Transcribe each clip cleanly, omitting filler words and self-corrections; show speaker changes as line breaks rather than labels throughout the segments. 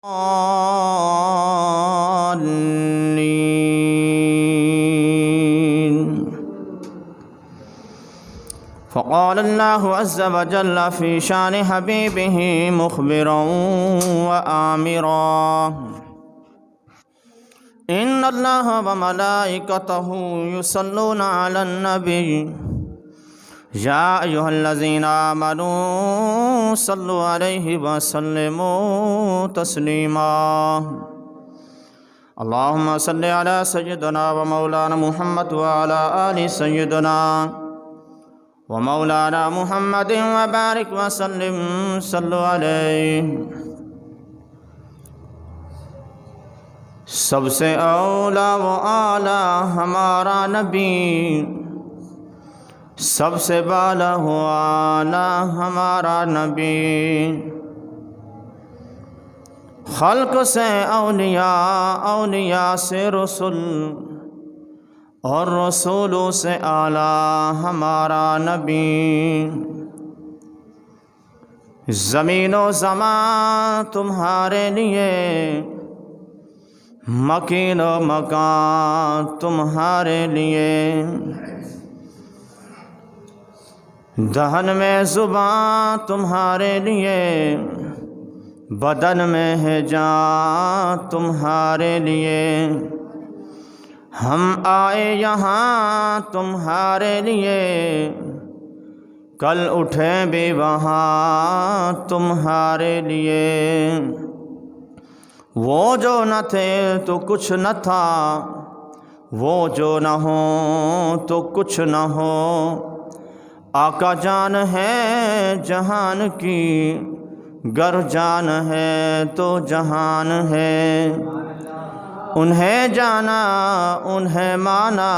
فقال الله عز وجل في شان حبيبه مخبرا وآمرا إن الله وملائكته يصلون على النبي يا أيها الذين آمنوا صلوا عليه وسلموا تسليما اللهم صل على سيدنا ومولانا محمد وعلى آل سيدنا ومولانا محمد وبارك وسلم صلوا عليه سب سے اولا و اعلیٰ ہمارا نبی، سب سے بالا و اعلیٰ ہمارا نبی، خلق سے اولیاء، اولیاء سے رسول اور رسولوں سے اعلیٰ ہمارا نبی۔ زمین و زمان تمہارے لیے، مکین و مکان تمہارے لیے، دہن میں زبان تمہارے لیے، بدن میں ہے جان تمہارے لیے، ہم آئے یہاں تمہارے لیے، کل اٹھیں بھی وہاں تمہارے لیے۔ وہ جو نہ تھے تو کچھ نہ تھا، وہ جو نہ ہو تو کچھ نہ ہو، آقا جان ہے جہان کی، گر جان ہے تو جہان ہے، انہیں جانا انہیں مانا،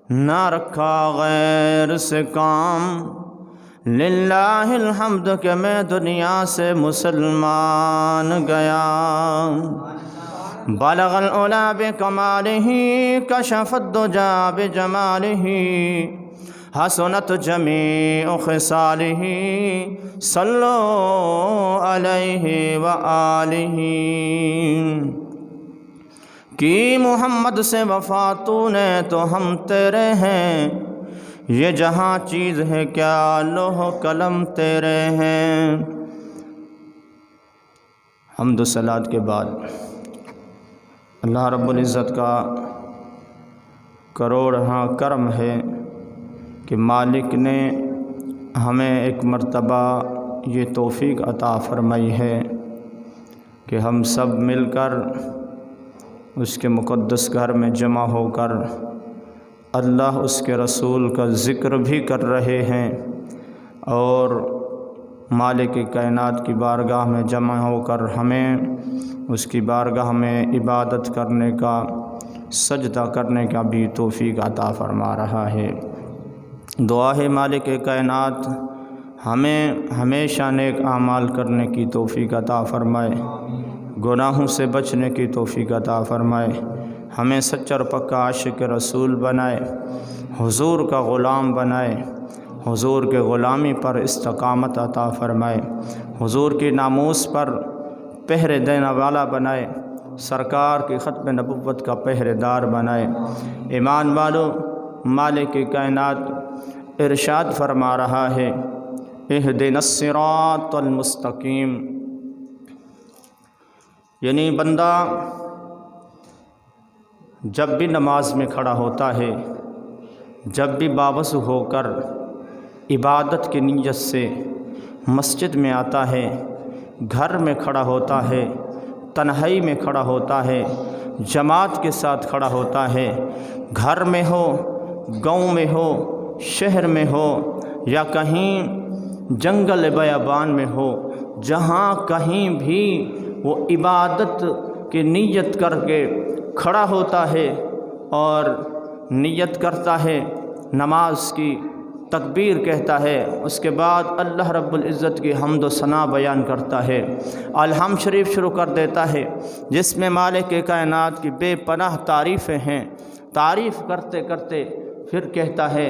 نہ رکھا غیر سے کام، للہ الحمد کہ میں دنیا سے مسلمان گیا۔ بلغ العلا بکمالہ، کشف الدجا بجمالہ، حسنت جمیع خصالہ، صلو علیہ وآلہ۔ کی محمد سے وفا تو نے تو ہم تیرے ہیں، یہ جہاں چیز ہے کیا لوح قلم تیرے ہیں۔ حمد و صلوات کے بعد اللہ رب العزت کا کروڑ کرم ہے کہ مالک نے ہمیں ایک مرتبہ یہ توفیق عطا فرمائی ہے کہ ہم سب مل کر اس کے مقدس گھر میں جمع ہو کر اللہ اس کے رسول کا ذکر بھی کر رہے ہیں، اور مالک کائنات کی بارگاہ میں جمع ہو کر ہمیں اس کی بارگاہ میں عبادت کرنے کا، سجدہ کرنے کا بھی توفیق عطا فرما رہا ہے۔ دعا ہے مالک کائنات ہمیں ہمیشہ نیک اعمال کرنے کی توفیق عطا فرمائے، گناہوں سے بچنے کی توفیق عطا فرمائے، ہمیں سچا اور پکا عاشق رسول بنائے، حضور کا غلام بنائے، حضور کے غلامی پر استقامت عطا فرمائے، حضور کی ناموس پر پہرے دینے والا بنائے، سرکار کی ختم نبوت کا پہرے دار بنائے۔ ایمان والو، مالک کائنات ارشاد فرما رہا ہے، اہدنا الصراط المستقیم، یعنی بندہ جب بھی نماز میں کھڑا ہوتا ہے، جب بھی باوضو ہو کر عبادت کی نیت سے مسجد میں آتا ہے، گھر میں کھڑا ہوتا ہے، تنہائی میں کھڑا ہوتا ہے، جماعت کے ساتھ کھڑا ہوتا ہے، گھر میں ہو، گاؤں میں ہو، شہر میں ہو، یا کہیں جنگل بیابان میں ہو، جہاں کہیں بھی وہ عبادت کی نیت کر کے کھڑا ہوتا ہے اور نیت کرتا ہے، نماز کی تکبیر کہتا ہے، اس کے بعد اللہ رب العزت کی حمد و ثنا بیان کرتا ہے، الحمد شریف شروع کر دیتا ہے، جس میں مالک کائنات کی بے پناہ تعریفیں ہیں۔ تعریف کرتے کرتے پھر کہتا ہے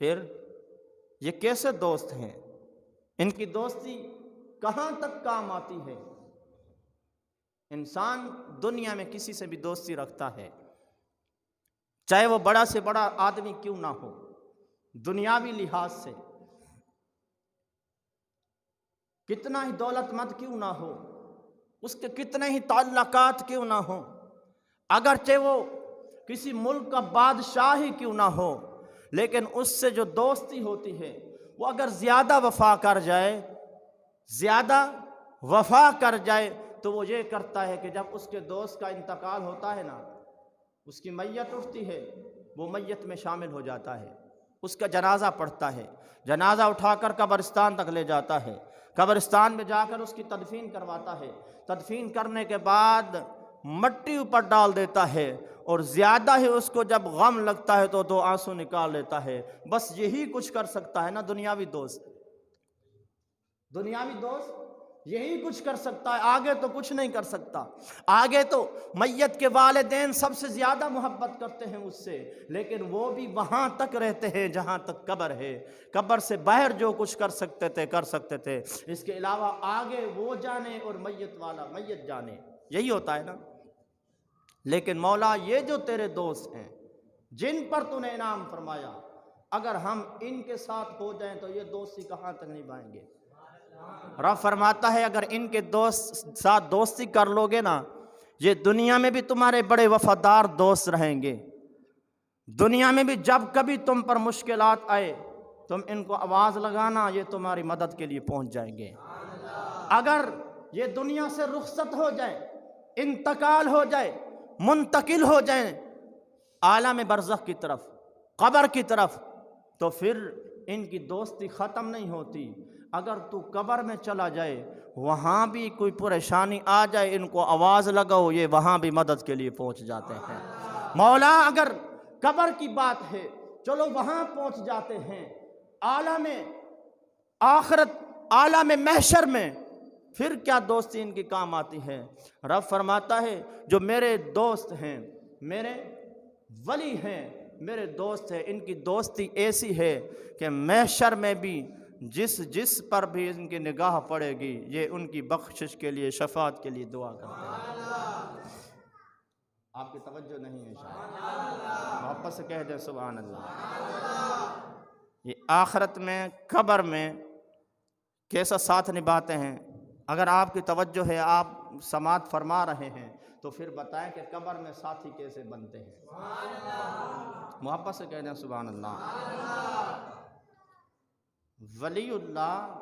پھر یہ کیسے دوست ہیں؟ ان کی دوستی کہاں تک کام آتی ہے؟ انسان دنیا میں کسی سے بھی دوستی رکھتا ہے، چاہے وہ بڑا سے بڑا آدمی کیوں نہ ہو، دنیاوی لحاظ سے کتنا ہی دولت مند کیوں نہ ہو، اس کے کتنے ہی تعلقات کیوں نہ ہوں، اگرچہ وہ کسی ملک کا بادشاہ ہی کیوں نہ ہو، لیکن اس سے جو دوستی ہوتی ہے وہ اگر زیادہ وفا کر جائے تو وہ یہ کرتا ہے کہ جب اس کے دوست کا انتقال ہوتا ہے نا، اس کی میت اٹھتی ہے، وہ میت میں شامل ہو جاتا ہے، اس کا جنازہ پڑھتا ہے، جنازہ اٹھا کر قبرستان تک لے جاتا ہے، قبرستان میں جا کر اس کی تدفین کرواتا ہے، تدفین کرنے کے بعد مٹی اوپر ڈال دیتا ہے، اور زیادہ ہی اس کو جب غم لگتا ہے تو 2 آنسو نکال لیتا ہے۔ بس یہی کچھ کر سکتا ہے نا دنیاوی دوست یہی کچھ کر سکتا ہے، آگے تو کچھ نہیں کر سکتا۔ آگے تو میت کے والدین سب سے زیادہ محبت کرتے ہیں اس سے، لیکن وہ بھی وہاں تک رہتے ہیں جہاں تک قبر ہے، قبر سے باہر جو کچھ کر سکتے تھے، اس کے علاوہ آگے وہ جانے اور میت جانے، یہی ہوتا ہے نا۔ لیکن مولا یہ جو تیرے دوست ہیں جن پر تو نے انعام فرمایا، اگر ہم ان کے ساتھ ہو جائیں تو یہ دوستی کہاں تک نہیں پائیں گے۔ رب فرماتا ہے اگر ان کے ساتھ دوستی کر لو گے نا، یہ دنیا میں بھی تمہارے بڑے وفادار دوست رہیں گے، دنیا میں بھی جب کبھی تم پر مشکلات آئے تم ان کو آواز لگانا، یہ تمہاری مدد کے لیے پہنچ جائیں گے۔ اگر یہ دنیا سے رخصت ہو جائے، انتقال ہو جائے، منتقل ہو جائیں عالم برزخ کی طرف، قبر کی طرف، تو پھر ان کی دوستی ختم نہیں ہوتی۔ اگر تو قبر میں چلا جائے، وہاں بھی کوئی پریشانی آ جائے، ان کو آواز لگاؤ، یہ وہاں بھی مدد کے لیے پہنچ جاتے ہیں۔ مولا اگر قبر کی بات ہے چلو وہاں پہنچ جاتے ہیں، عالم آخرت، عالم محشر میں پھر کیا دوستی ان کی کام آتی ہے؟ رب فرماتا ہے جو میرے دوست ہیں، میرے ولی ہیں، میرے دوست ہیں، ان کی دوستی ایسی ہے کہ محشر میں بھی جس پر بھی ان کی نگاہ پڑے گی، یہ ان کی بخشش کے لیے، شفاعت کے لیے دعا کرتے ہیں۔ آپ کی توجہ نہیں ہے شاید، محبت سے کہہ دیں سبحان اللہ۔ یہ آخرت میں، قبر میں کیسا ساتھ نبھاتے ہیں؟ اگر آپ کی توجہ ہے، آپ سماعت فرما رہے ہیں، تو پھر بتائیں کہ قبر میں ساتھی کیسے بنتے ہیں؟ محبت سے کہہ دیں سبحان اللہ۔ ولی اللہ،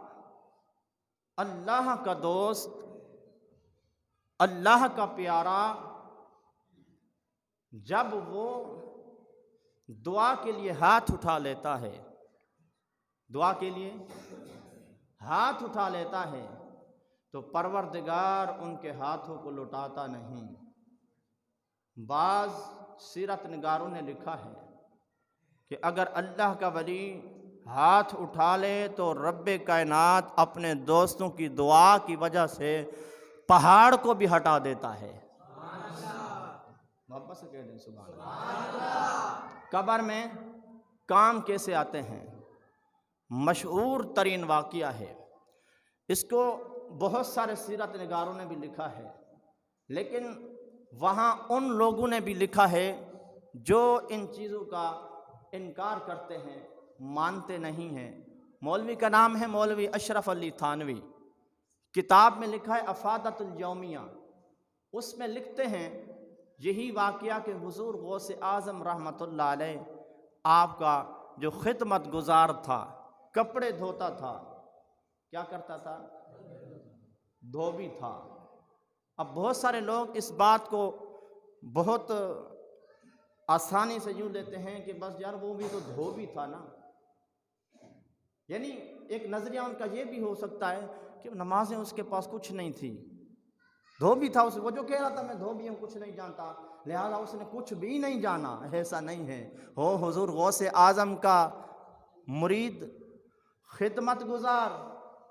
اللہ کا دوست، اللہ کا پیارا، جب وہ دعا کے لیے ہاتھ اٹھا لیتا ہے، دعا کے لیے ہاتھ اٹھا لیتا ہے، تو پروردگار ان کے ہاتھوں کو لٹاتا نہیں۔ بعض سیرت نگاروں نے لکھا ہے کہ اگر اللہ کا ولی ہاتھ اٹھا لے تو رب کائنات اپنے دوستوں کی دعا کی وجہ سے پہاڑ کو بھی ہٹا دیتا ہے۔ محبت سے کہہ دیں سبحان اللہ۔ قبر میں کام کیسے آتے ہیں؟ مشہور ترین واقعہ ہے، اس کو بہت سارے سیرت نگاروں نے بھی لکھا ہے، لیکن وہاں ان لوگوں نے بھی لکھا ہے جو ان چیزوں کا انکار کرتے ہیں، مانتے نہیں ہیں۔ مولوی کا نام ہے مولوی اشرف علی تھانوی، کتاب میں لکھا ہے افادۃ الیومیہ، اس میں لکھتے ہیں یہی واقعہ کہ حضور غوث اعظم رحمۃ اللہ علیہ آپ کا جو خدمت گزار تھا، کپڑے دھوتا تھا، کیا کرتا تھا؟ دھوبی تھا۔ اب بہت سارے لوگ اس بات کو بہت آسانی سے یوں لیتے ہیں کہ بس یار وہ بھی تو دھوبی تھا نا، یعنی ایک نظریہ ان کا یہ بھی ہو سکتا ہے کہ نمازیں اس کے پاس کچھ نہیں تھی، دھوبی تھا، وہ جو کہہ رہا تھا میں دھوبی ہوں، کچھ نہیں جانتا، لہذا اس نے کچھ بھی نہیں جانا۔ ایسا نہیں ہے، ہو حضور غوث اعظم کا مرید، خدمت گزار،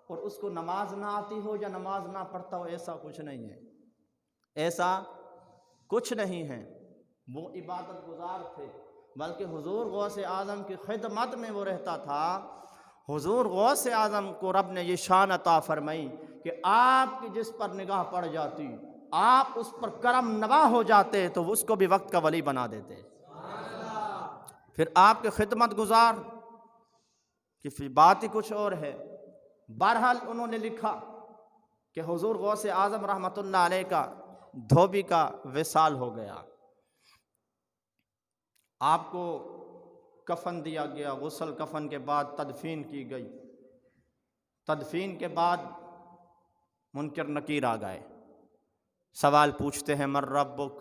اور اس کو نماز نہ آتی ہو یا نماز نہ پڑھتا ہو، ایسا کچھ نہیں ہے، ایسا کچھ نہیں ہے۔ وہ عبادت گزار تھے، بلکہ حضور غوث اعظم کی خدمت میں وہ رہتا تھا۔ حضور غوث اعظم کو رب نے یہ شان عطا فرمائی کہ آپ کی جس پر نگاہ پڑ جاتی، آپ اس پر کرم نواز ہو جاتے تو اس کو بھی وقت کا ولی بنا دیتے۔ پھر آپ کے خدمت گزار کی بات ہی کچھ اور ہے۔ بہرحال انہوں نے لکھا کہ حضور غوث اعظم رحمۃ اللہ علیہ کا دھوبی کا وصال ہو گیا، آپ کو کفن دیا گیا، غسل کفن کے بعد تدفین کی گئی۔ تدفین کے بعد منکر نکیر آ گئے، سوال پوچھتے ہیں من ربک،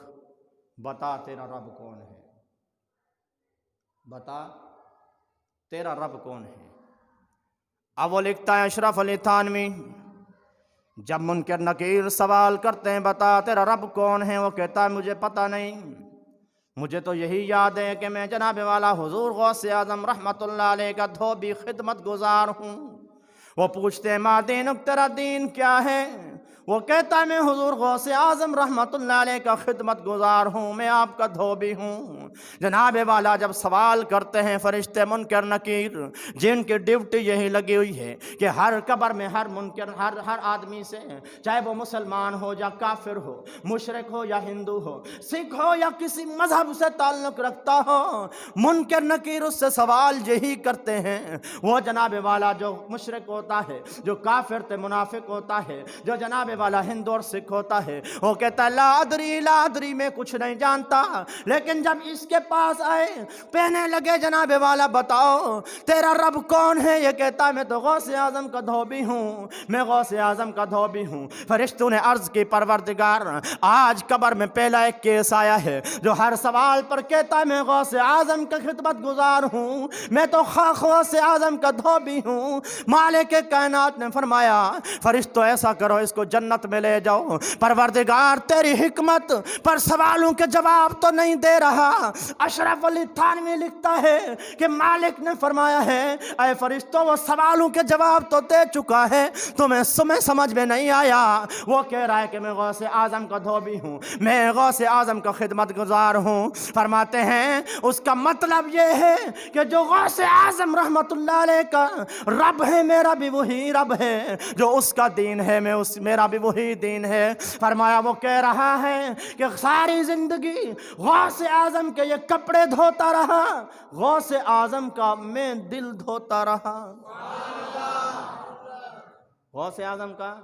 بتا تیرا رب کون ہے، بتا تیرا رب کون ہے۔ اب وہ لکھتا ہے اشرف علی تھانوی، جب منکر نکیر سوال کرتے ہیں بتا تیرا رب کون ہے، وہ کہتا ہے مجھے پتہ نہیں، مجھے تو یہی یاد ہے کہ میں جناب والا حضور غوث اعظم رحمۃ اللہ علیہ کا دھوبی خدمت گزار ہوں۔ وہ پوچھتے ہیں ما دینک، تیرا دین کیا ہے؟ وہ کہتا ہے میں حضور غوث اعظم رحمۃ اللہ علیہ کا خدمت گزار ہوں، میں آپ کا دھوبی ہوں۔ جناب والا جب سوال کرتے ہیں فرشتے منکر نکیر، جن کی ڈیوٹی یہی لگی ہوئی ہے کہ ہر قبر میں ہر منکر ہر آدمی سے، چاہے وہ مسلمان ہو یا کافر ہو، مشرک ہو یا ہندو ہو، سکھ ہو یا کسی مذہب سے تعلق رکھتا ہو، منکر نکیر اس سے سوال یہی کرتے ہیں۔ وہ جناب والا جو مشرک ہوتا ہے، جو کافر تے منافق ہوتا ہے، جو جناب والا ہندو اور سکھ ہوتا ہے، وہ کہتا ہے لا ادری میں کچھ نہیں جانتا، لیکن جب اس کے پاس آئے کہنے لگے جناب والا بتاؤ تیرا رب کون ہے، یہ کہتا ہے میں تو غوث اعظم کا دھوبی ہوں، میں غوث اعظم کا دھوبی ہوں۔ فرشتوں نے عرض کی پروردگار آج قبر میں پہلا ایک کیس آیا ہے جو ہر سوال پر کہتا ہے میں غوث اعظم کا خدمت گزار ہوں، میں تو غوث اعظم کا دھوبی ہوں۔ مالک کائنات نے فرمایا فرشتوں ایسا کرو اس کو جنت میں لے جاؤ، پروردگار تیری حکمت پر سوالوں کے جواب تو نہیں دے رہا۔ اشرف علی تھانوی لکھتا ہے کہ مالک نے فرمایا ہے اے فرشتوں وہ سوالوں کے جواب تو دے چکا ہے، تمہیں سمجھ میں نہیں آیا۔ وہ کہہ رہا ہے کہ میں غوث اعظم کا دھوبی ہوں، میں غوث اعظم کا خدمت گزار ہوں۔ فرماتے ہیں اس کا مطلب یہ ہے کہ جو غوث اعظم رحمت اللہ علیہ کا رب ہے میرا بھی وہی رب ہے، جو اس کا دین ہے میرا بھی وہی دین ہے۔ فرمایا وہ کہہ رہا ہے کہ ساری زندگی غوث اعظم کے یہ کپڑے دھوتا رہا، غوث اعظم کا میں دل دھوتا رہا۔ غوث اعظم کا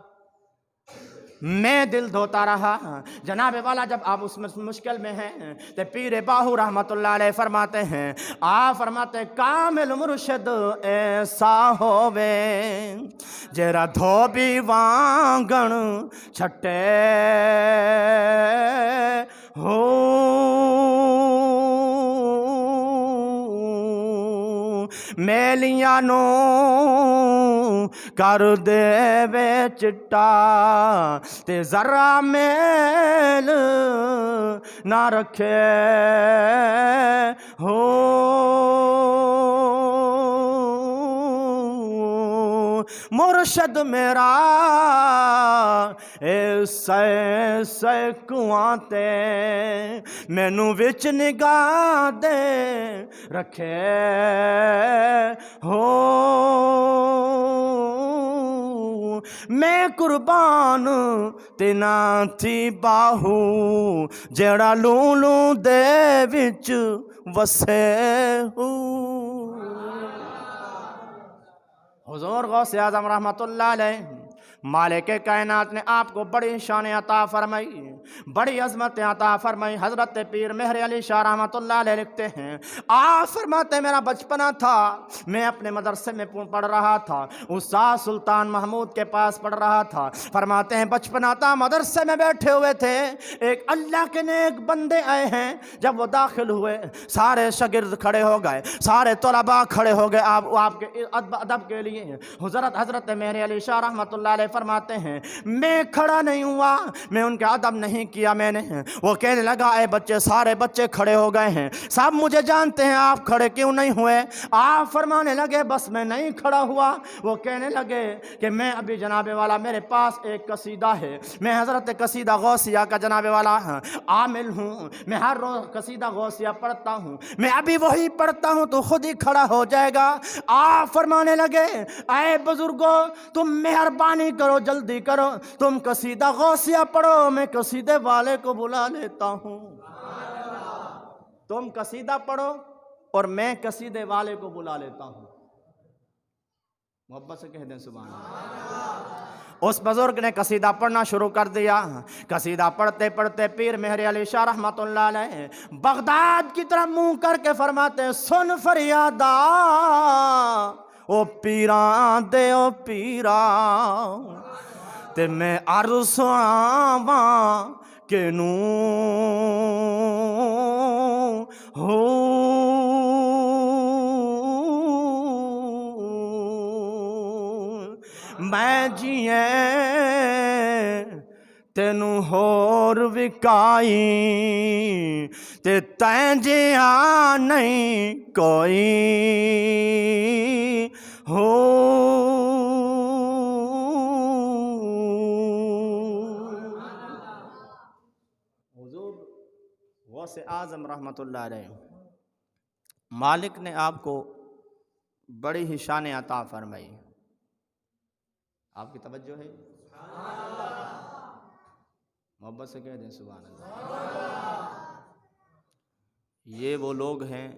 میں دل دھوتا رہا۔ جناب والا جب آپ اس مشکل میں ہیں تو پیر باہو رحمت اللہ علیہ فرماتے ہیں، آپ فرماتے ہیں کامل مرشد ایسا ہووے جیرا دھوبی وانگن چھٹے ہو، میلیاں نو کر دے وے چٹا تے ذرا میل نہ رکھے ہو، مرشد میرا ایسے کنواں تے مینوں وچ نگاہ دے رکھے ہو، میں قربان تینا تھی باہو جیڑا لوں دے وچ وسے ہو۔ حضور غوث اعظم رحمت اللہ علیہ مالک کائنات نے آپ کو بڑی شان عطا فرمائی، بڑی عظمت عطا فرمائی۔ حضرت پیر مہر علی شاہ رحمت اللہ علیہ لکھتے ہیں آپ فرماتے میرا بچپنا تھا، میں اپنے مدرسے میں پڑھ رہا تھا، استاد سلطان محمود کے پاس پڑھ رہا تھا۔ فرماتے ہیں بچپنا تھا، مدرسے میں بیٹھے ہوئے تھے، ایک اللہ کے نیک بندے آئے ہیں، جب وہ داخل ہوئے سارے شاگرد کھڑے ہو گئے، سارے طلباء کھڑے ہو گئے آپ کے ادب کے لیے۔ حضرت مہر علی شاہ رحمت اللہ علیہ فرماتے ہیں میں کھڑا نہیں ہوا، میں ان کے ادب نہیں نہیں کیا میں نے۔ وہ کہنے لگا اے بچے، سارے بچے کھڑے ہو گئے ہیں، سب مجھے جانتے ہیں، آپ کھڑے کیوں نہیں ہوئے؟ آپ فرمانے لگے بس میں نہیں کھڑا ہوا۔ وہ کہنے لگے کہ میں ابھی جناب والا میرے پاس ایک قصیدہ ہے، میں حضرت قصیدہ غوثیہ کا جناب والا عامل ہوں، میں ہر روز قصیدہ غوثیہ پڑھتا ہوں، میں ابھی وہی پڑھتا ہوں تو خود ہی کھڑا ہو جائے گا۔ آپ فرمانے لگے اے بزرگو تم مہربانی کرو، جلدی کرو، تم قصیدہ غوثیہ پڑھو، میں قصیدے والے کو بلا لیتا ہوں۔ تم قصیدہ پڑھو اور میں قصیدے والے کو بلا لیتا ہوں۔ محبت سے کہہ دیں سبحان اللہ۔ اس بزرگ نے قصیدہ پڑھنا شروع کر دیا۔ قصیدہ پڑھتے پڑھتے پیر مہر علی شاہ رحمۃ اللہ علیہ بغداد کی طرف منہ کر کے فرماتے سن فریادہ او پیران دے او پیران تے میں عرض آواں کہ نو میں جیے تینوں ہور وکائی تے تیں جیاں نہیں کوئی ہو۔ حضور غوث اعظم رحمۃ اللہ علیہ مالک نے آپ کو بڑی ہی شان عطا فرمائی۔ آپ کی توجہ ہے؟ محبت سے کہہ دیں سبحان اللہ۔ یہ وہ لوگ ہیں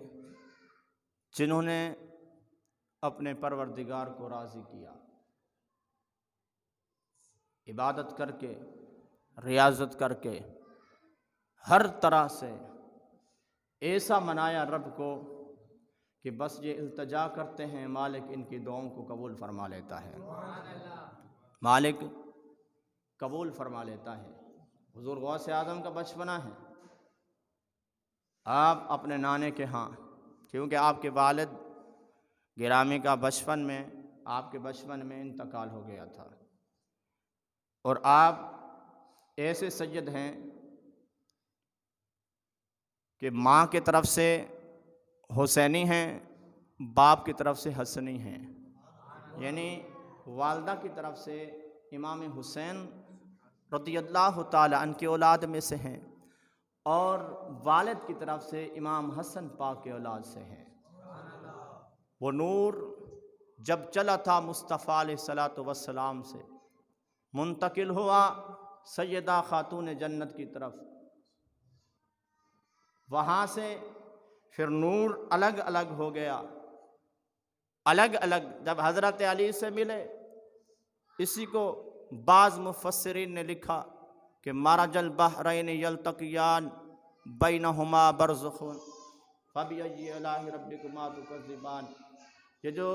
جنہوں نے اپنے پروردگار کو راضی کیا، عبادت کر کے، ریاضت کر کے، ہر طرح سے ایسا منایا رب کو کہ بس یہ التجا کرتے ہیں، مالک ان کی دعاؤں کو قبول فرما لیتا ہے، مالک قبول فرما لیتا ہے۔ حضور غوث اعظم کا بچپنا ہے، آپ اپنے نانے کے ہاں، کیونکہ آپ کے والد گرامی کا بچپن میں، آپ کے بچپن میں انتقال ہو گیا تھا، اور آپ ایسے سید ہیں کہ ماں کی طرف سے حسینی ہیں، باپ کی طرف سے حسنی ہیں، یعنی والدہ کی طرف سے امام حسین رضی اللہ تعالی عنہ کی اولاد میں سے ہیں، اور والد کی طرف سے امام حسن پاک کے اولاد سے ہیں۔ وہ نور جب چلا تھا مصطفیٰ علیہ الصلوۃ والسلام سے، منتقل ہوا سیدہ خاتون جنت کی طرف، وہاں سے پھر نور الگ الگ ہو گیا، الگ الگ جب حضرت علی سے ملے، اسی کو بعض مفسرین نے لکھا کہ مرج البحرین یلتقیان بینہما برزخ فبأی آلاء ربکما تکذبان، یہ جو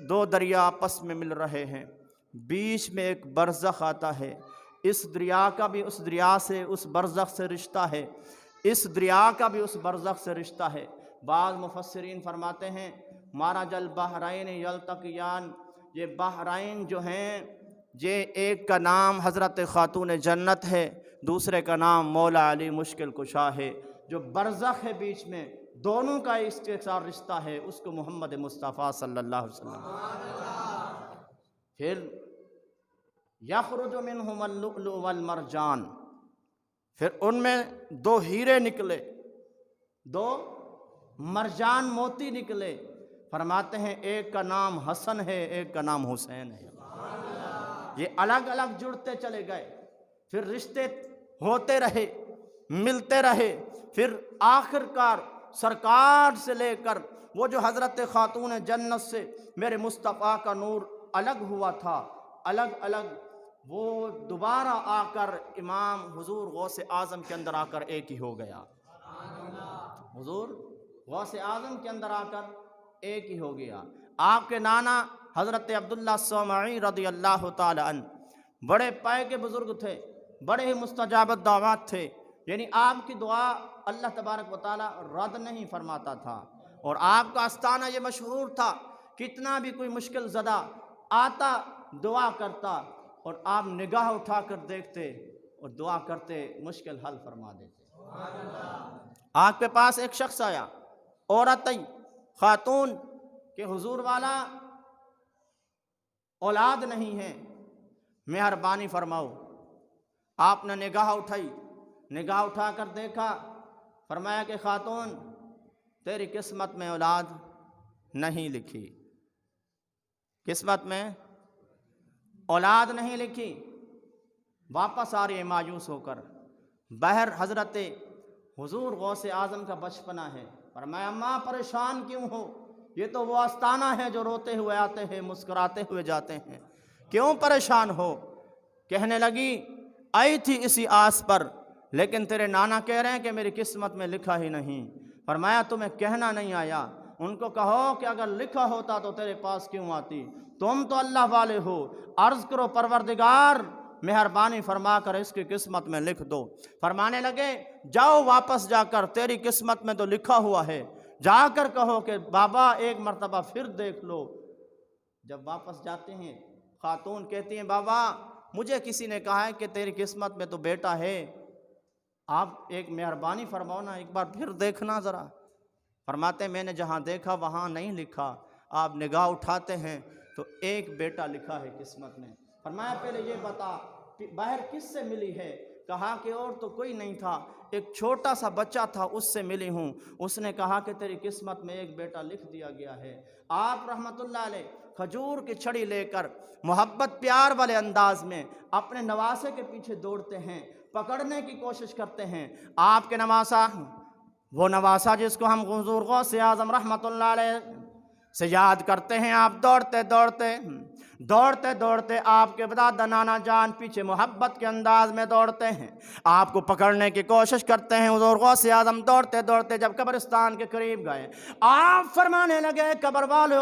دو دریا آپس میں مل رہے ہیں، بیچ میں ایک برزخ آتا ہے، اس دریا کا بھی اس دریا سے، اس برزخ سے رشتہ ہے، اس دریا کا بھی اس برزخ سے رشتہ ہے۔ بعض مفسرین فرماتے ہیں مرج البحرین یلتقیان، یہ بحرین جو ہیں، یہ ایک کا نام حضرت خاتون جنت ہے، دوسرے کا نام مولا علی مشکل کشا ہے، جو برزخ ہے بیچ میں، دونوں کا اس کے ساتھ رشتہ ہے، اس کو محمد مصطفیٰ صلی اللہ علیہ وسلم۔ پھر یخرج منہم اللؤلؤ والمرجان، پھر ان میں دو ہیرے نکلے، دو مرجان موتی نکلے، فرماتے ہیں ایک کا نام حسن ہے، ایک کا نام حسین ہے۔ یہ الگ الگ جڑتے چلے گئے، پھر رشتے ہوتے رہے، ملتے رہے، پھر آخر کار سرکار سے لے کر وہ جو حضرت خاتون جنت سے میرے مصطفیٰ کا نور الگ ہوا تھا، الگ الگ وہ دوبارہ آ کر امام حضور غوث اعظم کے اندر آ کر ایک ہی ہو گیا، حضور غوث اعظم کے اندر آ کر ایک ہی ہو گیا۔ آپ کے نانا حضرت عبداللہ صومعی رضی اللہ تعالی عنہ بڑے پائے کے بزرگ تھے، بڑے ہی مستجاب الدعوات تھے، یعنی آپ کی دعا اللہ تبارک و تعالی رد نہیں فرماتا تھا، اور آپ کا آستانہ یہ مشہور تھا، کتنا بھی کوئی مشکل زدہ آتا دعا کرتا، اور آپ نگاہ اٹھا کر دیکھتے اور دعا کرتے مشکل حل فرما دیتے۔ آپ کے پاس ایک شخص آیا، عورت آئی، خاتون کہ حضور والا اولاد نہیں ہے، مہربانی فرماؤ۔ آپ نے نگاہ اٹھائی، نگاہ اٹھا کر دیکھا، فرمایا کہ خاتون تیری قسمت میں اولاد نہیں لکھی، قسمت میں اولاد نہیں لکھی۔ واپس آ رہی ہے مایوس ہو کر، بہر حضرت حضور غوث اعظم کا بچپنا ہے۔ فرمایا اماں پریشان کیوں ہو، یہ تو وہ آستانہ ہے جو روتے ہوئے آتے ہیں مسکراتے ہوئے جاتے ہیں، کیوں پریشان ہو؟ کہنے لگی آئی تھی اسی آس پر، لیکن تیرے نانا کہہ رہے ہیں کہ میری قسمت میں لکھا ہی نہیں۔ فرمایا تمہیں کہنا نہیں آیا، ان کو کہو کہ اگر لکھا ہوتا تو تیرے پاس کیوں آتی، تم تو اللہ والے ہو، عرض کرو پروردگار مہربانی فرما کر اس کی قسمت میں لکھ دو۔ فرمانے لگے جاؤ واپس جا کر، تیری قسمت میں تو لکھا ہوا ہے، جا کر کہو کہ بابا ایک مرتبہ پھر دیکھ لو۔ جب واپس جاتے ہیں، خاتون کہتی ہیں بابا مجھے کسی نے کہا ہے کہ تیری قسمت میں تو بیٹا ہے، آپ ایک مہربانی فرماؤ نا، ایک بار پھر دیکھنا ذرا۔ فرماتے میں نے جہاں دیکھا وہاں نہیں لکھا۔ آپ نگاہ اٹھاتے ہیں تو ایک بیٹا لکھا ہے قسمت میں۔ فرمایا پہلے یہ بتا باہر کس سے ملی ہے؟ کہا کہ اور تو کوئی نہیں تھا، ایک چھوٹا سا بچہ تھا اس سے ملی ہوں، اس نے کہا کہ تیری قسمت میں ایک بیٹا لکھ دیا گیا ہے۔ آپ رحمت اللہ علیہ کھجور کی چھڑی لے کر محبت پیار والے انداز میں اپنے نواسے کے پیچھے دوڑتے ہیں، پکڑنے کی کوشش کرتے ہیں۔ آپ کے نواسا، وہ نواسا جس کو ہم حضور غوث اعظم رحمت اللہ علیہ سے یاد کرتے ہیں، آپ دوڑتے دوڑتے آپ کے دادا نانا جان پیچھے محبت کے انداز میں دوڑتے ہیں، آپ کو پکڑنے کی کوشش کرتے ہیں۔ حضور غوث اعظم دوڑتے جب قبرستان کے قریب گئے، آپ فرمانے لگے قبر والو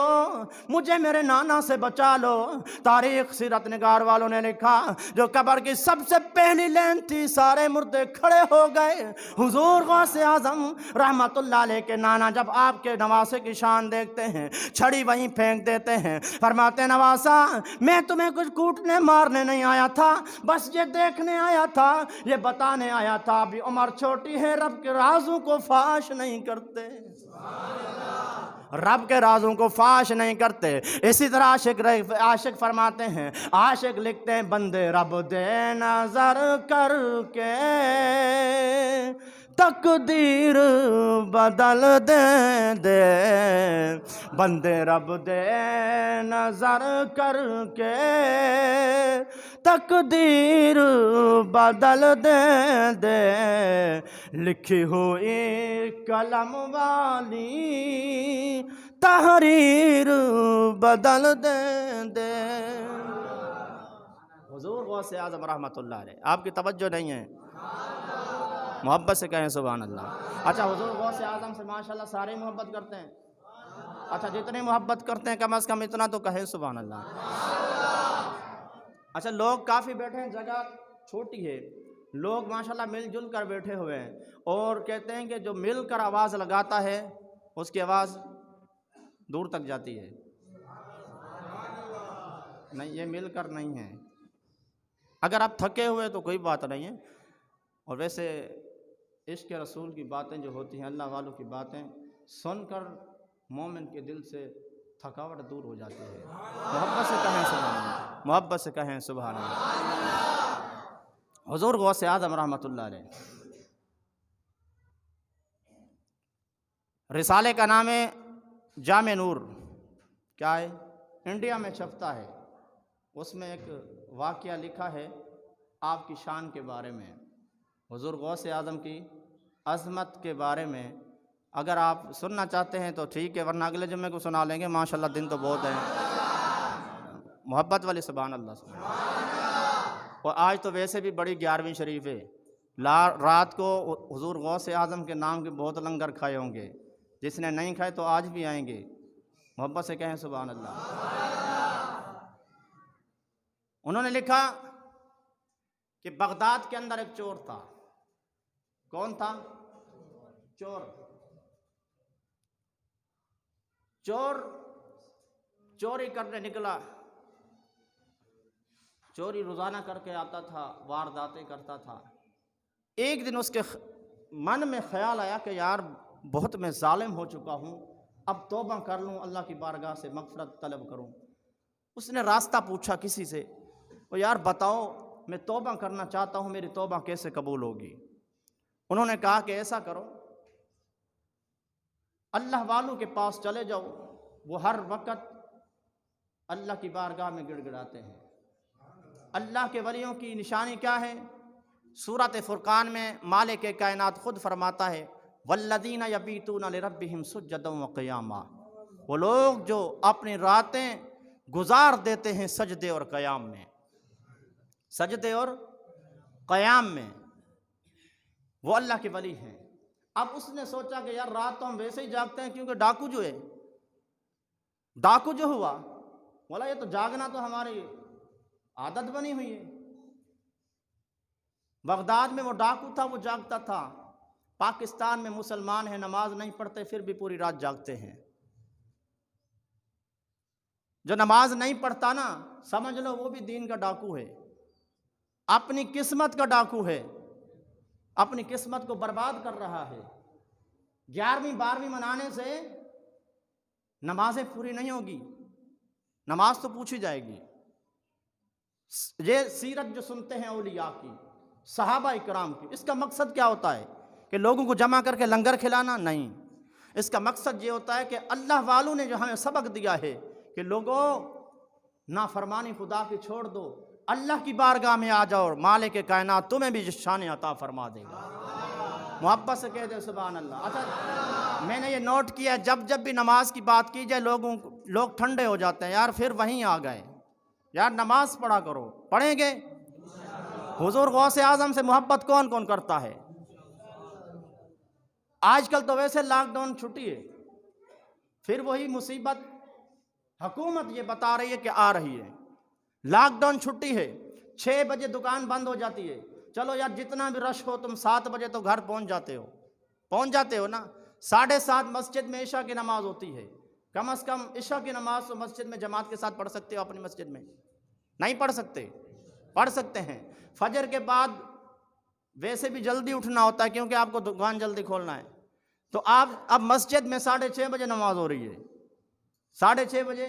مجھے میرے نانا سے بچا لو۔ تاریخ سیرت نگار والوں نے لکھا جو قبر کی سب سے پہلی لین تھی، سارے مردے کھڑے ہو گئے۔ حضور غوث اعظم رحمت اللہ علیہ کے نانا جب آپ کے نواسے کی شان دیکھتے ہیں، چھڑی وہیں پھینک دیتے ہیں۔ فرماتے نواسا میں تمہیں کچھ کوٹنے مارنے نہیں آیا تھا، بس یہ دیکھنے آیا تھا، یہ بتانے آیا تھا ابھی عمر چھوٹی ہے، رب کے رازوں کو فاش نہیں کرتے، رب کے رازوں کو فاش نہیں کرتے۔ اسی طرح عاشق فرماتے ہیں، عاشق لکھتے ہیں بندے رب دے نظر کر کے تقدیر بدل دے بندے رب دے نظر کر کے تقدیر بدل دے لکھی ہوئی قلم والی تحریر بدل دے۔ حضور غوث اعظم رحمت اللہ علیہ، آپ کی توجہ نہیں ہے، محبت سے کہیں سبحان اللہ۔ اچھا حضور غوث اعظم سے ماشاءاللہ سارے محبت کرتے ہیں؟ اچھا جتنے محبت کرتے ہیں کم از کم اتنا تو کہیں سبحان اللہ۔ اچھا لوگ کافی بیٹھے ہیں، جگہ چھوٹی ہے، لوگ ماشاءاللہ مل جل کر بیٹھے ہوئے ہیں، اور کہتے ہیں کہ جو مل کر آواز لگاتا ہے اس کی آواز دور تک جاتی ہے۔ نہیں یہ مل کر نہیں ہے، اگر آپ تھکے ہوئے تو کوئی بات نہیں ہے، اور ویسے عشق رسول کی باتیں جو ہوتی ہیں، اللہ والوں کی باتیں سن کر مومن کے دل سے تھکاوٹ دور ہو جاتی ہے۔ محبت سے کہیں سبحان اللہ، محبت سے کہیں سبحان اللہ۔ حضور غوث اعظم رحمت اللہ علیہ، رسالے کا نام ہے جامع نور، کیا ہے؟ انڈیا میں چھپتا ہے۔ اس میں ایک واقعہ لکھا ہے آپ کی شان کے بارے میں، حضور غوث اعظم کی عظمت کے بارے میں۔ اگر آپ سننا چاہتے ہیں تو ٹھیک ہے، ورنہ اگلے جمعے کو سنا لیں گے، ماشاءاللہ دن تو بہت ہے۔ محبت والی سبحان اللہ سبحان اللہ۔ اور آج تو ویسے بھی بڑی 11ویں شریف ہے، رات کو حضور غوث اعظم کے نام کے بہت لنگر کھائے ہوں گے، جس نے نہیں کھائے تو آج بھی آئیں گے۔ محبت سے کہیں سبحان اللہ۔ انہوں نے لکھا کہ بغداد کے اندر ایک چور تھا۔ کون تھا؟ چور چوری کرنے نکلا،
چوری روزانہ کر کے آتا تھا، وارداتیں کرتا تھا۔ ایک دن اس کے من میں خیال آیا کہ یار بہت میں ظالم ہو چکا ہوں، اب توبہ کر لوں، اللہ کی بارگاہ سے مغفرت طلب کروں۔ اس نے راستہ پوچھا کسی سے، وہ یار بتاؤ میں توبہ کرنا چاہتا ہوں، میری توبہ کیسے قبول ہوگی؟ انہوں نے کہا کہ ایسا کرو، اللہ والوں کے پاس چلے جاؤ، وہ ہر وقت اللہ کی بارگاہ میں گڑ گڑاتے ہیں۔ اللہ کے ولیوں کی نشانی کیا ہے؟ سورۃ فرقان میں مالک کائنات خود فرماتا ہے والذین یبیتون لربہم سجدا وقیاما، وہ لوگ جو اپنی راتیں گزار دیتے ہیں سجدے اور قیام میں، سجدے اور قیام میں، وہ اللہ کے ولی ہیں۔ اب اس نے سوچا کہ یار رات تو ہم ویسے ہی جاگتے ہیں، کیونکہ ڈاکو جو ہے، ڈاکو جو ہوا بولا یہ تو جاگنا تو ہماری عادت بنی ہوئی ہے۔ بغداد میں وہ ڈاکو تھا، وہ جاگتا تھا۔ پاکستان میں مسلمان ہیں، نماز نہیں پڑھتے پھر بھی پوری رات جاگتے ہیں۔ جو نماز نہیں پڑھتا نا، سمجھ لو وہ بھی دین کا ڈاکو ہے، اپنی قسمت کا ڈاکو ہے، اپنی قسمت کو برباد کر رہا ہے۔ 11ویں 12ویں منانے سے نمازیں پوری نہیں ہوگی، نماز تو پوچھی جائے گی۔ یہ سیرت جو سنتے ہیں اولیاء کی، صحابہ اکرام کی، اس کا مقصد کیا ہوتا ہے کہ لوگوں کو جمع کر کے لنگر کھلانا؟ نہیں، اس کا مقصد یہ ہوتا ہے کہ اللہ والوں نے جو ہمیں سبق دیا ہے کہ لوگوں نافرمانی خدا کی چھوڑ دو، اللہ کی بارگاہ میں آ جاؤ، مالک کائنات تمہیں بھی شان عطا فرما دے گا۔ محبت سے کہہ دے سبحان اللہ۔ اچھا میں نے یہ نوٹ کیا، جب بھی نماز کی بات کی جائے لوگ ٹھنڈے ہو جاتے ہیں، یار پھر وہیں آ گئے، یار نماز پڑھا کرو۔ پڑھیں گے؟ حضور غوث اعظم سے محبت کون کون کرتا ہے؟ آج کل تو ویسے لاک ڈاؤن چھٹی ہے، پھر وہی مصیبت حکومت یہ بتا رہی ہے کہ آ رہی ہے۔ لاک ڈاؤن چھٹی ہے، 6 بجے دکان بند ہو جاتی ہے، چلو یار جتنا بھی رش ہو تم 7 بجے تو گھر پہنچ جاتے ہو نا۔ 7:30 مسجد میں عشاء کی نماز ہوتی ہے، کم از کم عشاء کی نماز تو مسجد میں جماعت کے ساتھ پڑھ سکتے ہو اپنی مسجد میں؟ نہیں پڑھ سکتے؟ پڑھ سکتے ہیں۔ فجر کے بعد ویسے بھی جلدی اٹھنا ہوتا ہے کیونکہ آپ کو دکان جلدی کھولنا ہے، تو آپ اب مسجد میں 6:30 بجے نماز ہو رہی ہے، 6:30 بجے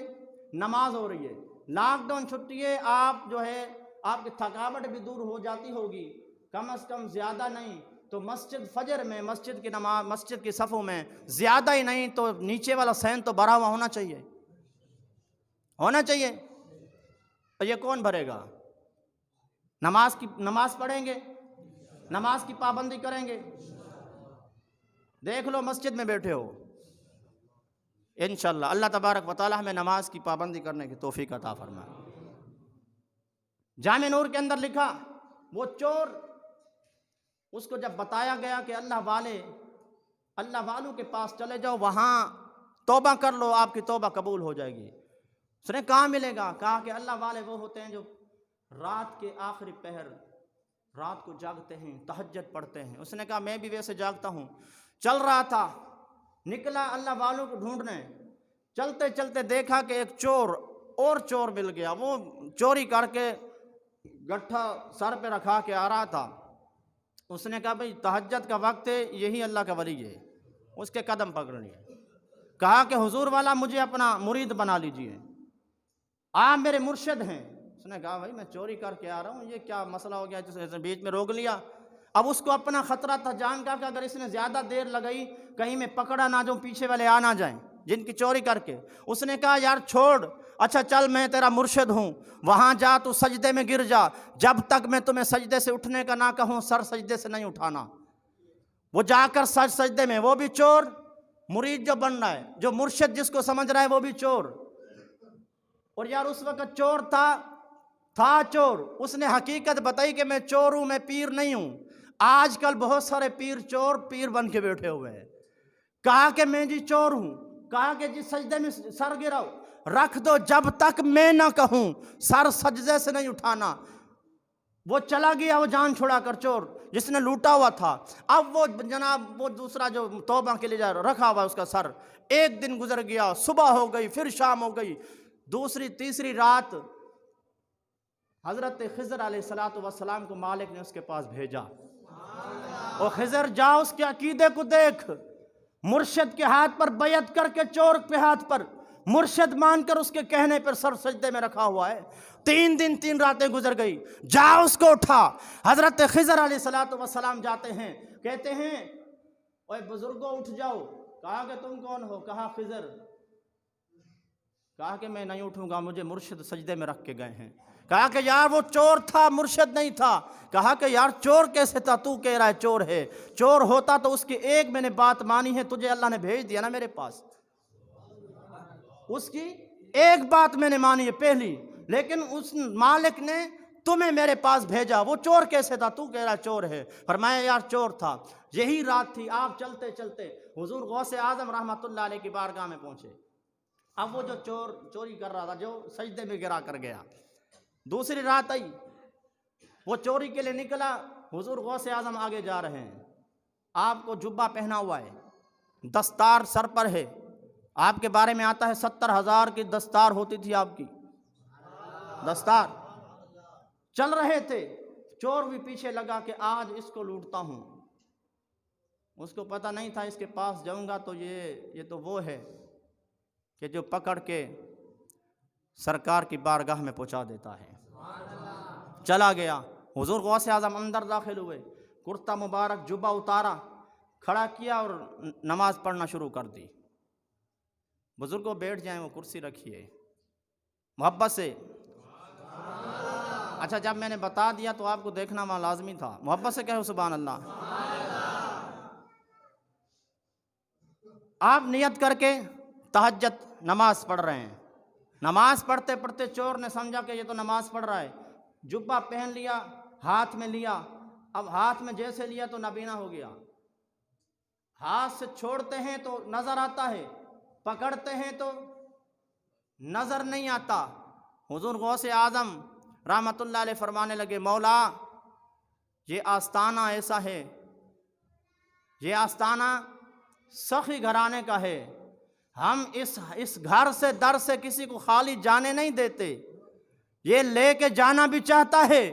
نماز ہو رہی ہے۔ لاک ڈاؤن چھٹی ہے، آپ جو ہے آپ کی تھکاوٹ بھی دور ہو جاتی ہوگی، کم از کم زیادہ نہیں تو مسجد فجر میں مسجد کی نماز، مسجد کی صفوں میں زیادہ ہی نہیں تو نیچے والا صحن تو بھرا ہوا ہونا چاہیے۔ اور یہ کون بھرے گا؟ نماز پڑھیں گے، نماز کی پابندی کریں گے؟ دیکھ لو مسجد میں بیٹھے ہو، انشاءاللہ اللہ تبارک و تعالی ہمیں نماز کی پابندی کرنے کی توفیق عطا فرمائے۔ جامع نور کے اندر لکھا، وہ چور، اس کو جب بتایا گیا کہ اللہ والوں کے پاس چلے جاؤ، وہاں توبہ کر لو، آپ کی توبہ قبول ہو جائے گی۔ اس نے کہاں ملے گا؟ کہا کہ اللہ والے وہ ہوتے ہیں جو رات کے آخری پہر رات کو جاگتے ہیں، تہجد پڑھتے ہیں۔ اس نے کہا میں بھی ویسے جاگتا ہوں۔ چل رہا تھا، نکلا اللہ والوں کو ڈھونڈنے، چلتے چلتے دیکھا کہ ایک چور مل گیا، وہ چوری کر کے گٹھا سر پہ رکھا کے آ رہا تھا۔ اس نے کہا بھئی تہجد کا وقت ہے، یہی اللہ کا ولی ہے، اس کے قدم پکڑ لیے۔ کہا کہ حضور والا مجھے اپنا مرید بنا لیجئے، آپ میرے مرشد ہیں۔ اس نے کہا بھائی میں چوری کر کے آ رہا ہوں، یہ کیا مسئلہ ہو گیا جس نے بیچ میں روک لیا؟ اب اس کو اپنا خطرہ تھا، جان کا کہ اگر اس نے زیادہ دیر لگائی کہیں میں پکڑا نہ جاؤں، پیچھے والے آ نہ جائیں جن کی چوری کر کے۔ اس نے کہا یار چھوڑ، اچھا چل میں تیرا مرشد ہوں، وہاں جا تو سجدے میں گر جا، جب تک میں تمہیں سجدے سے اٹھنے کا نہ کہوں سر سجدے سے نہیں اٹھانا۔ وہ جا کر سجدے میں، وہ بھی چور، مرید جو بن رہا ہے، جو مرشد جس کو سمجھ رہا ہے وہ بھی چور۔ اور یار اس وقت چور تھا چور، اس نے حقیقت بتائی کہ میں چور ہوں، میں پیر نہیں ہوں۔ آج کل بہت سارے پیر بن کے بیٹھے ہوئے ہیں۔ کہا کہ میں جی چور ہوں، کہا کہ جی سجدے میں سر گراؤ، رکھ دو جب تک میں نہ کہوں سر سجدے سے نہیں اٹھانا۔ وہ چلا گیا، وہ جان چھڑا کر چور جس نے لوٹا ہوا تھا۔ اب وہ جناب وہ دوسرا جو توبہ کے لیے رکھا ہوا اس کا سر، ایک دن گزر گیا، صبح ہو گئی، پھر شام ہو گئی، دوسری تیسری رات حضرت خضر علیہ السلام کو مالک نے اس کے پاس بھیجا، اور خضر جا اس کے عقیدے کو دیکھ، مرشد کے ہاتھ پر بیعت کر کے چور کے ہاتھ پر مرشد مان کر اس کے کہنے پر سر سجدے میں رکھا ہوا ہے۔ 3 دن 3 راتیں گزر گئی، جا اس کو اٹھا۔ حضرت خضر علیہ السلام جاتے ہیں، کہتے ہیں اوے بزرگوں اٹھ جاؤ۔ کہا کہ تم کون ہو؟ کہا خضر۔ کہا کہ میں نہیں اٹھوں گا، مجھے مرشد سجدے میں رکھ کے گئے ہیں۔ کہا کہ یار وہ چور تھا، مرشد نہیں تھا۔ کہا کہ یار چور کیسے تھا؟ تو کہہ رہا ہے چور ہے، چور ہوتا تو اس کی ایک میں نے بات مانی ہے، تجھے اللہ نے بھیج دیا نا میرے پاس، اس کی ایک بات میں نے مانی ہے پہلی، لیکن اس مالک نے تمہیں میرے پاس بھیجا، وہ چور کیسے تھا؟ تو کہہ رہا چور ہے۔ فرمایا یار چور تھا۔ یہی رات تھی، آپ چلتے چلتے حضور غوث اعظم رحمۃ اللہ علیہ کی بارگاہ میں پہنچے۔ اب وہ جو چور چوری کر رہا تھا، جو سجدے میں گرا کر گیا، دوسری رات آئی، وہ چوری کے لیے نکلا، حضور غوث اعظم آگے جا رہے ہیں، آپ کو جبہ پہنا ہوا ہے، دستار سر پر ہے، آپ کے بارے میں آتا ہے 70,000 کی دستار ہوتی تھی آپ کی دستار۔ چل رہے تھے، چور بھی پیچھے لگا کہ آج اس کو لوٹتا ہوں۔ اس کو پتہ نہیں تھا اس کے پاس جاؤں گا تو یہ تو وہ ہے کہ جو پکڑ کے سرکار کی بارگاہ میں پہنچا دیتا ہے۔ چلا گیا، حضور غوث اعظم اندر داخل ہوئے، کرتا مبارک جبہ اتارا، کھڑا کیا اور نماز پڑھنا شروع کر دی۔ بزرگوں بیٹھ جائیں، وہ کرسی رکھیے محبت سے۔ اچھا جب میں نے بتا دیا تو آپ کو دیکھنا وہاں لازمی تھا، محبت سے کہو سبحان اللہ۔ آپ نیت کر کے تہجد نماز پڑھ رہے ہیں، نماز پڑھتے پڑھتے چور نے سمجھا کہ یہ تو نماز پڑھ رہا ہے، جبہ پہن لیا، ہاتھ میں لیا، اب ہاتھ میں جیسے لیا تو نابینا ہو گیا، ہاتھ سے چھوڑتے ہیں تو نظر آتا ہے، پکڑتے ہیں تو نظر نہیں آتا۔ حضور غوث اعظم رحمۃ اللہ علیہ فرمانے لگے، مولا یہ آستانہ ایسا ہے، یہ آستانہ سخی گھرانے کا ہے، ہم اس گھر سے در سے کسی کو خالی جانے نہیں دیتے، یہ لے کے جانا بھی چاہتا ہے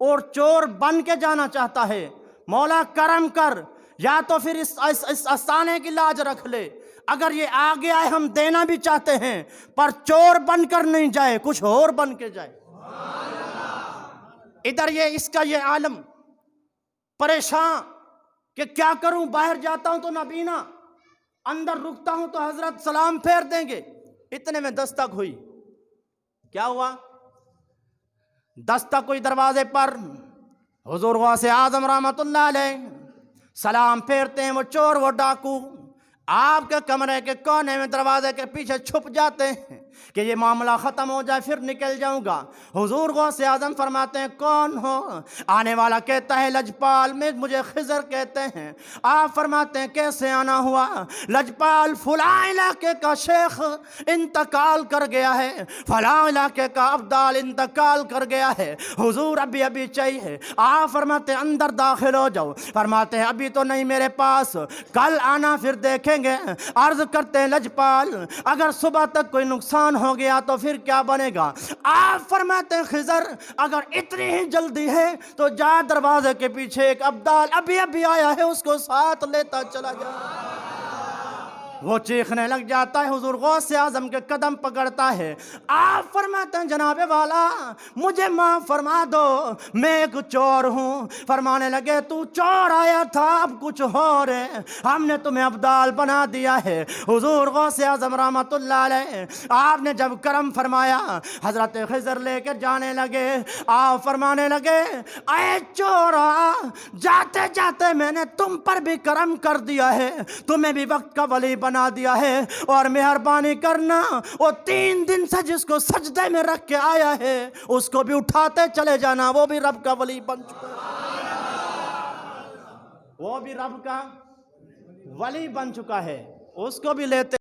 اور چور بن کے جانا چاہتا ہے، مولا کرم کر، یا تو پھر اس آستانے کی لاج رکھ لے، اگر یہ آگے آئے ہم دینا بھی چاہتے ہیں پر چور بن کر نہیں جائے، کچھ اور بن کے جائے۔ ادھر اس کا عالم پریشان کہ کیا کروں، باہر جاتا ہوں تو نابینا، اندر رکتا ہوں تو حضرت سلام پھیر دیں گے۔ اتنے میں دستک ہوئی، کیا ہوا؟ دستک ہوئی دروازے پر، حضور غوث اعظم رحمۃ اللہ علیہ سلام پھیرتے ہیں، وہ چور وہ ڈاکو آپ کے کمرے کے کونے میں دروازے کے پیچھے چھپ جاتے ہیں کہ یہ معاملہ ختم ہو جائے پھر نکل جاؤں گا۔ حضور غوث اعظم فرماتے ہیں کون ہو؟ آنے والا کہتا ہے لجپال، میں مجھے خضر کہتے ہیں۔ آپ فرماتے ہیں کیسے آنا ہوا؟ لجپال فلاں علاقے کا شیخ انتقال کر گیا ہے، فلاں علاقے کا ابدال انتقال کر گیا ہے، حضور ابھی چاہیے۔ آپ فرماتے ہیں اندر داخل ہو جاؤ، فرماتے ہیں ابھی تو نہیں میرے پاس، کل آنا پھر دیکھیں گے۔ عرض کرتے ہیں لجپال اگر صبح تک کوئی نقصان ہو گیا تو پھر کیا بنے گا؟ آپ فرماتے ہیں خضر اگر اتنی ہی جلدی ہے تو جا دروازے کے پیچھے ایک ابدال ابھی آیا ہے، اس کو ساتھ لیتا چلا جا۔ وہ چیخنے لگ جاتا ہے، حضور غوث اعظم کے قدم پکڑتا ہے۔ آپ فرماتے ہیں جناب والا مجھے معاف فرما دو، میں ایک چور ہوں۔ فرمانے لگے تو چور آیا تھا، اب کچھ اور ہے، ہم نے تمہیں ابدال بنا دیا ہے۔ حضور غوث اعظم رحمۃ اللہ علیہ آپ نے جب کرم فرمایا، حضرت خضر لے کے جانے لگے۔ آپ فرمانے لگے اے چورا، جاتے جاتے میں نے تم پر بھی کرم کر دیا ہے، تمہیں بھی وقت کا ولی بنا دیا ہے، اور مہربانی کرنا وہ 3 دن سے جس کو سجدے میں رکھ کے آیا ہے اس کو بھی اٹھاتے چلے جانا، وہ بھی رب کا ولی بن چکا ہے، وہ بھی رب کا ولی بن چکا ہے، اس کو بھی لیتے